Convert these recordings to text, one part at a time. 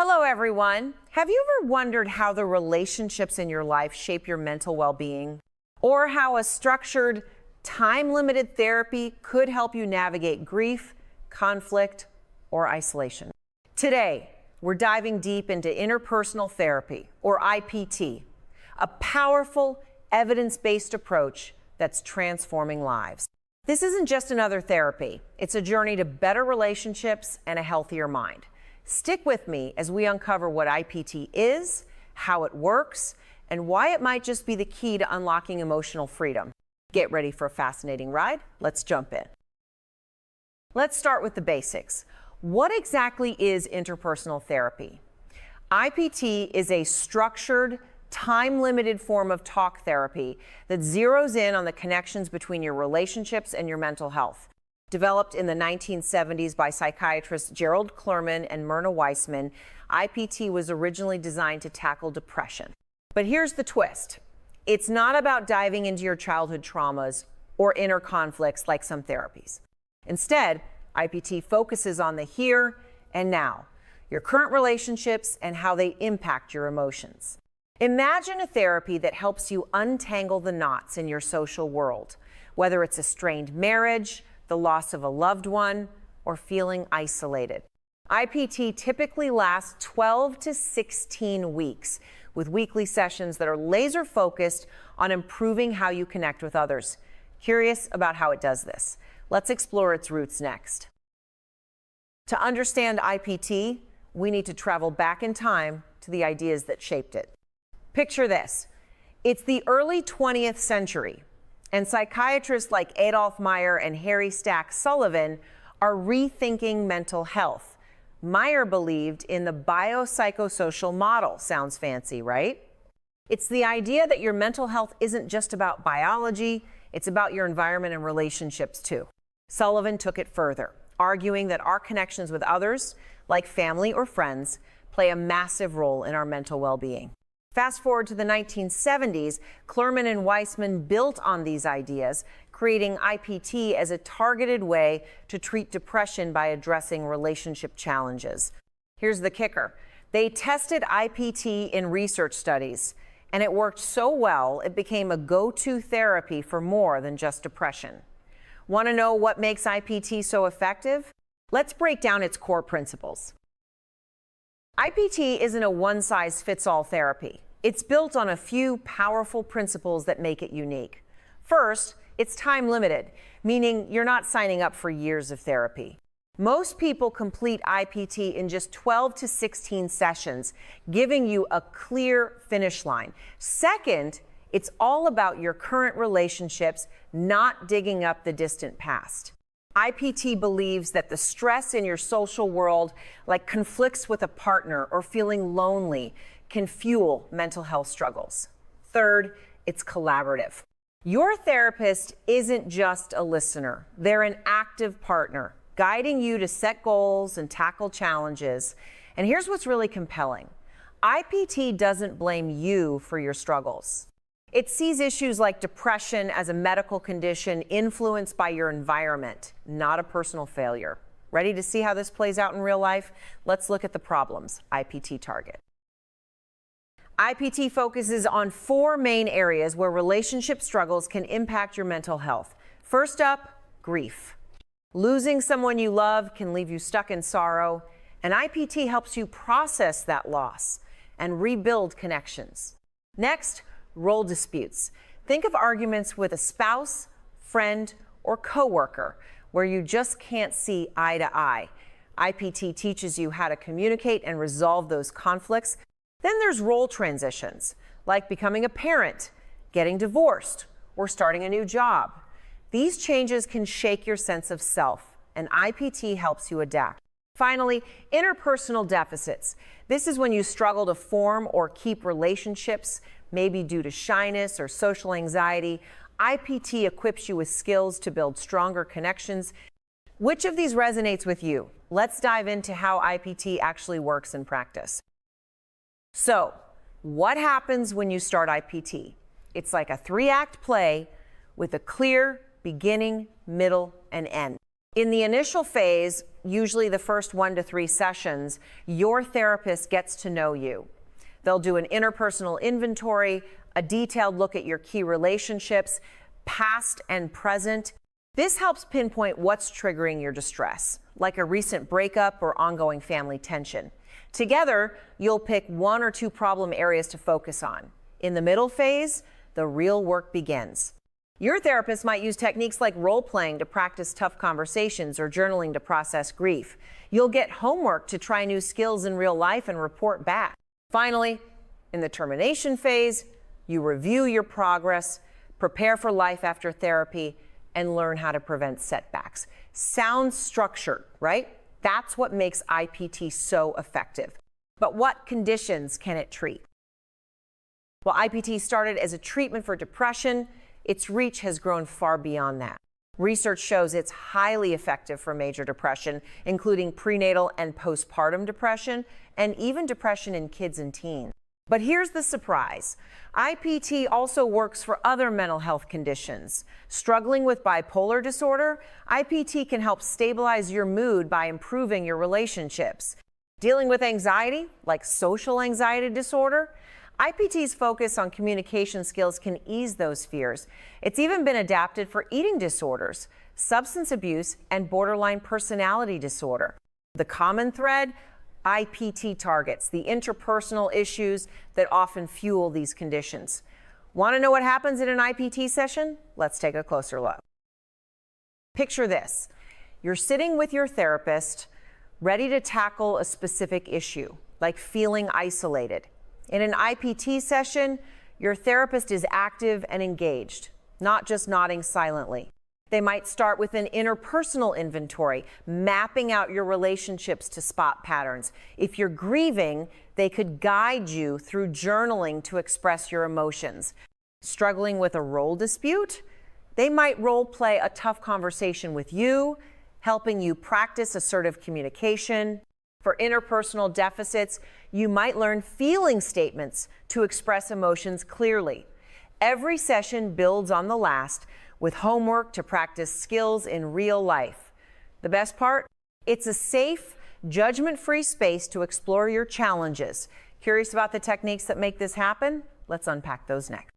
Hello, everyone. Have you ever wondered how the relationships in your life shape your mental well-being? Or how a structured, time-limited therapy could help you navigate grief, conflict, or isolation? Today, we're diving deep into interpersonal therapy, or IPT, a powerful, evidence-based approach that's transforming lives. This isn't just another therapy. It's a journey to better relationships and a healthier mind. Stick with me as we uncover what IPT is, how it works, and why it might just be the key to unlocking emotional freedom. Get ready for a fascinating ride. Let's jump in. Let's start with the basics. What exactly is interpersonal therapy? IPT is a structured, time-limited form of talk therapy that zeroes in on the connections between your relationships and your mental health. Developed in the 1970s by psychiatrists Gerald Clerman and Myrna Weissman, IPT was originally designed to tackle depression. But here's the twist. It's not about diving into your childhood traumas or inner conflicts like some therapies. Instead, IPT focuses on the here and now, your current relationships and how they impact your emotions. Imagine a therapy that helps you untangle the knots in your social world, whether it's a strained marriage, the loss of a loved one, or feeling isolated. IPT typically lasts 12 to 16 weeks, with weekly sessions that are laser focused on improving how you connect with others. Curious about how it does this? Let's explore its roots next. To understand IPT, we need to travel back in time to the ideas that shaped it. Picture this. It's the early 20th century, and psychiatrists like Adolf Meyer and Harry Stack Sullivan are rethinking mental health. Meyer believed in the biopsychosocial model. Sounds fancy, right? It's the idea that your mental health isn't just about biology, it's about your environment and relationships too. Sullivan took it further, arguing that our connections with others, like family or friends, play a massive role in our mental well-being. Fast forward to the 1970s, Clerman and Weissman built on these ideas, creating IPT as a targeted way to treat depression by addressing relationship challenges. Here's the kicker. They tested IPT in research studies, and it worked so well, it became a go-to therapy for more than just depression. Want to know what makes IPT so effective? Let's break down its core principles. IPT isn't a one-size-fits-all therapy. It's built on a few powerful principles that make it unique. First, it's time-limited, meaning you're not signing up for years of therapy. Most people complete IPT in just 12 to 16 sessions, giving you a clear finish line. Second, it's all about your current relationships, not digging up the distant past. IPT believes that the stress in your social world, like conflicts with a partner or feeling lonely, can fuel mental health struggles. Third, it's collaborative. Your therapist isn't just a listener. They're an active partner, guiding you to set goals and tackle challenges. And here's what's really compelling. IPT doesn't blame you for your struggles. It sees issues like depression as a medical condition influenced by your environment, not a personal failure. Ready to see how this plays out in real life? Let's look at the problems IPT target. IPT focuses on 4 main areas where relationship struggles can impact your mental health. First up, grief. Losing someone you love can leave you stuck in sorrow, and IPT helps you process that loss and rebuild connections. Next, role disputes. Think of arguments with a spouse, friend, or coworker where you just can't see eye to eye. IPT teaches you how to communicate and resolve those conflicts. Then there's role transitions, like becoming a parent, getting divorced, or starting a new job. These changes can shake your sense of self, and IPT helps you adapt. Finally, interpersonal deficits. This is when you struggle to form or keep relationships, maybe due to shyness or social anxiety. IPT equips you with skills to build stronger connections. Which of these resonates with you? Let's dive into how IPT actually works in practice. So, what happens when you start IPT? It's like a 3-act play with a clear beginning, middle, and end. In the initial phase, usually the first 1 to 3 sessions, your therapist gets to know you. They'll do an interpersonal inventory, a detailed look at your key relationships, past and present. This helps pinpoint what's triggering your distress, like a recent breakup or ongoing family tension. Together, you'll pick 1 or 2 problem areas to focus on. In the middle phase, the real work begins. Your therapist might use techniques like role-playing to practice tough conversations or journaling to process grief. You'll get homework to try new skills in real life and report back. Finally, in the termination phase, you review your progress, prepare for life after therapy, and learn how to prevent setbacks. Sounds structured, right? That's what makes IPT so effective. But what conditions can it treat? Well, IPT started as a treatment for depression. Its reach has grown far beyond that. Research shows it's highly effective for major depression, including prenatal and postpartum depression, and even depression in kids and teens. But here's the surprise. IPT also works for other mental health conditions. Struggling with bipolar disorder, IPT can help stabilize your mood by improving your relationships. Dealing with anxiety, like social anxiety disorder, IPT's focus on communication skills can ease those fears. It's even been adapted for eating disorders, substance abuse, and borderline personality disorder. The common thread? IPT targets the interpersonal issues that often fuel these conditions. Want to know what happens in an IPT session? Let's take a closer look. Picture this. You're sitting with your therapist, ready to tackle a specific issue, like feeling isolated. In an IPT session, your therapist is active and engaged, not just nodding silently. They might start with an interpersonal inventory, mapping out your relationships to spot patterns. If you're grieving, they could guide you through journaling to express your emotions. Struggling with a role dispute? They might role play a tough conversation with you, helping you practice assertive communication. For interpersonal deficits, you might learn feeling statements to express emotions clearly. Every session builds on the last, with homework to practice skills in real life. The best part? It's a safe, judgment-free space to explore your challenges. Curious about the techniques that make this happen? Let's unpack those next.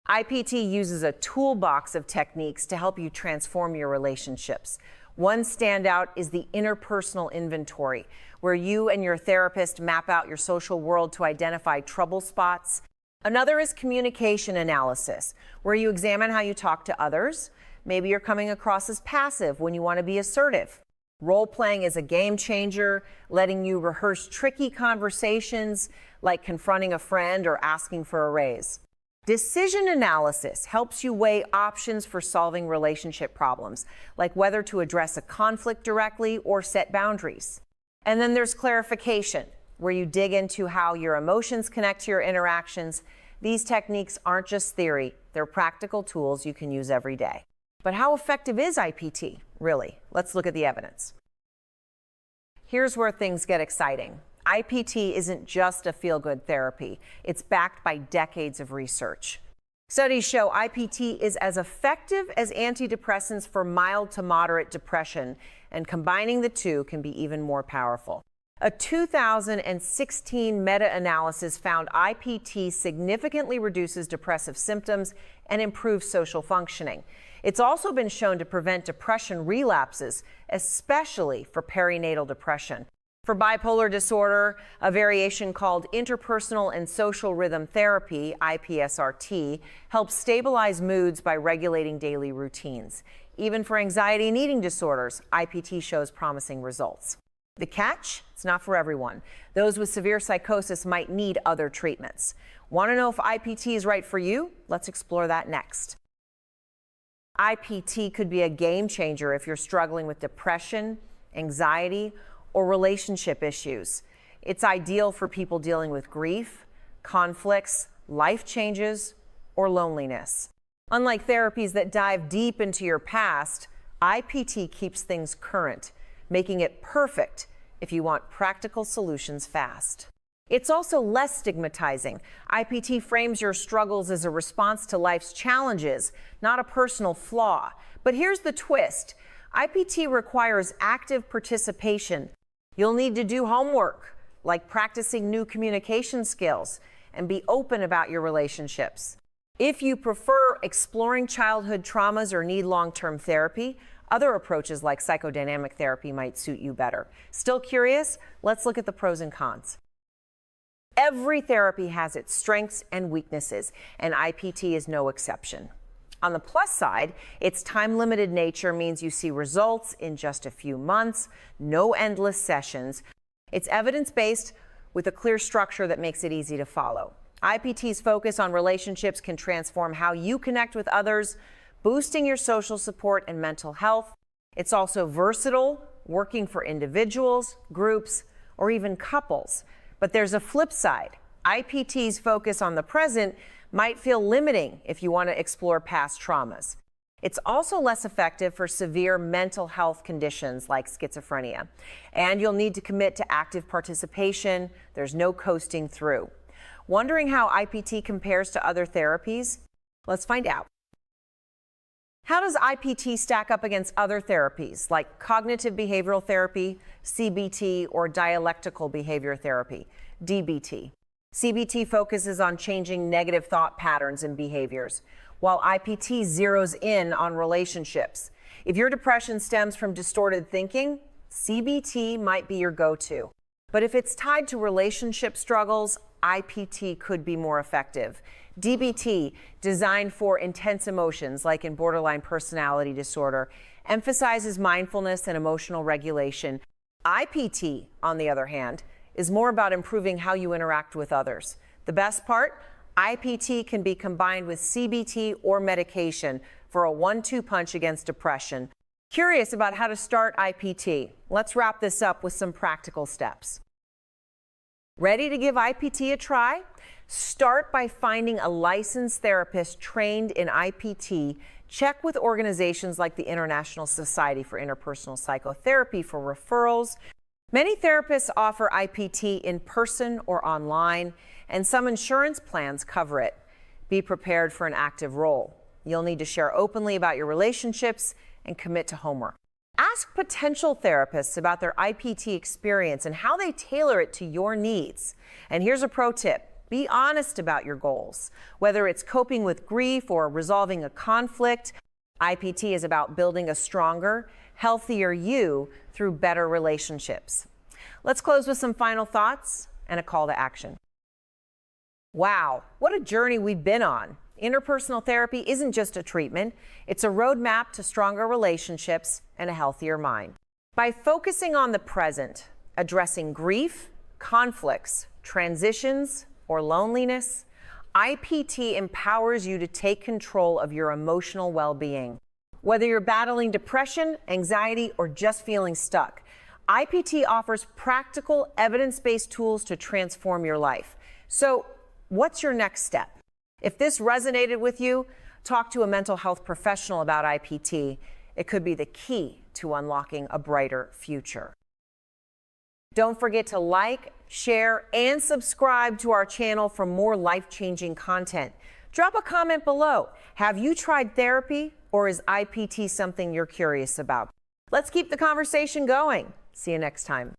IPT uses a toolbox of techniques to help you transform your relationships. One standout is the interpersonal inventory, where you and your therapist map out your social world to identify trouble spots. Another is communication analysis, where you examine how you talk to others. Maybe you're coming across as passive when you want to be assertive. Role-playing is a game changer, letting you rehearse tricky conversations like confronting a friend or asking for a raise. Decision analysis helps you weigh options for solving relationship problems, like whether to address a conflict directly or set boundaries. And then there's clarification, where you dig into how your emotions connect to your interactions. These techniques aren't just theory, they're practical tools you can use every day. But how effective is IPT, really? Let's look at the evidence. Here's where things get exciting. IPT isn't just a feel-good therapy. It's backed by decades of research. Studies show IPT is as effective as antidepressants for mild to moderate depression, and combining the two can be even more powerful. A 2016 meta-analysis found IPT significantly reduces depressive symptoms and improves social functioning. It's also been shown to prevent depression relapses, especially for perinatal depression. For bipolar disorder, a variation called Interpersonal and Social Rhythm Therapy, IPSRT, helps stabilize moods by regulating daily routines. Even for anxiety and eating disorders, IPT shows promising results. The catch? It's not for everyone. Those with severe psychosis might need other treatments. Want to know if IPT is right for you? Let's explore that next. IPT could be a game changer if you're struggling with depression, anxiety, or relationship issues. It's ideal for people dealing with grief, conflicts, life changes, or loneliness. Unlike therapies that dive deep into your past, IPT keeps things current, making it perfect if you want practical solutions fast. It's also less stigmatizing. IPT frames your struggles as a response to life's challenges, not a personal flaw. But here's the twist. IPT requires active participation. You'll need to do homework, like practicing new communication skills, and be open about your relationships. If you prefer exploring childhood traumas or need long-term therapy, other approaches like psychodynamic therapy might suit you better. Still curious? Let's look at the pros and cons. Every therapy has its strengths and weaknesses, and IPT is no exception. On the plus side, its time-limited nature means you see results in just a few months, no endless sessions. It's evidence-based with a clear structure that makes it easy to follow. IPT's focus on relationships can transform how you connect with others, boosting your social support and mental health. It's also versatile, working for individuals, groups, or even couples. But there's a flip side. IPT's focus on the present might feel limiting if you want to explore past traumas. It's also less effective for severe mental health conditions like schizophrenia. And you'll need to commit to active participation. There's no coasting through. Wondering how IPT compares to other therapies? Let's find out. How does IPT stack up against other therapies like cognitive behavioral therapy, CBT, or dialectical behavior therapy, DBT? CBT focuses on changing negative thought patterns and behaviors, while IPT zeroes in on relationships. If your depression stems from distorted thinking, CBT might be your go-to. But if it's tied to relationship struggles, IPT could be more effective. DBT, designed for intense emotions like in borderline personality disorder, emphasizes mindfulness and emotional regulation. IPT, on the other hand, is more about improving how you interact with others. The best part? IPT can be combined with CBT or medication for a 1-2 punch against depression. Curious about how to start IPT? Let's wrap this up with some practical steps. Ready to give IPT a try? Start by finding a licensed therapist trained in IPT. Check with organizations like the International Society for Interpersonal Psychotherapy for referrals. Many therapists offer IPT in person or online, and some insurance plans cover it. Be prepared for an active role. You'll need to share openly about your relationships and commit to homework. Ask potential therapists about their IPT experience and how they tailor it to your needs. And here's a pro tip. Be honest about your goals. Whether it's coping with grief or resolving a conflict, IPT is about building a stronger, healthier you through better relationships. Let's close with some final thoughts and a call to action. Wow, what a journey we've been on. Interpersonal therapy isn't just a treatment, it's a roadmap to stronger relationships and a healthier mind. By focusing on the present, addressing grief, conflicts, transitions, or loneliness, IPT empowers you to take control of your emotional well-being. Whether you're battling depression, anxiety, or just feeling stuck, IPT offers practical, evidence-based tools to transform your life. So, what's your next step? If this resonated with you, talk to a mental health professional about IPT. It could be the key to unlocking a brighter future. Don't forget to like, share, and subscribe to our channel for more life-changing content. Drop a comment below. Have you tried therapy, or is IPT something you're curious about? Let's keep the conversation going. See you next time.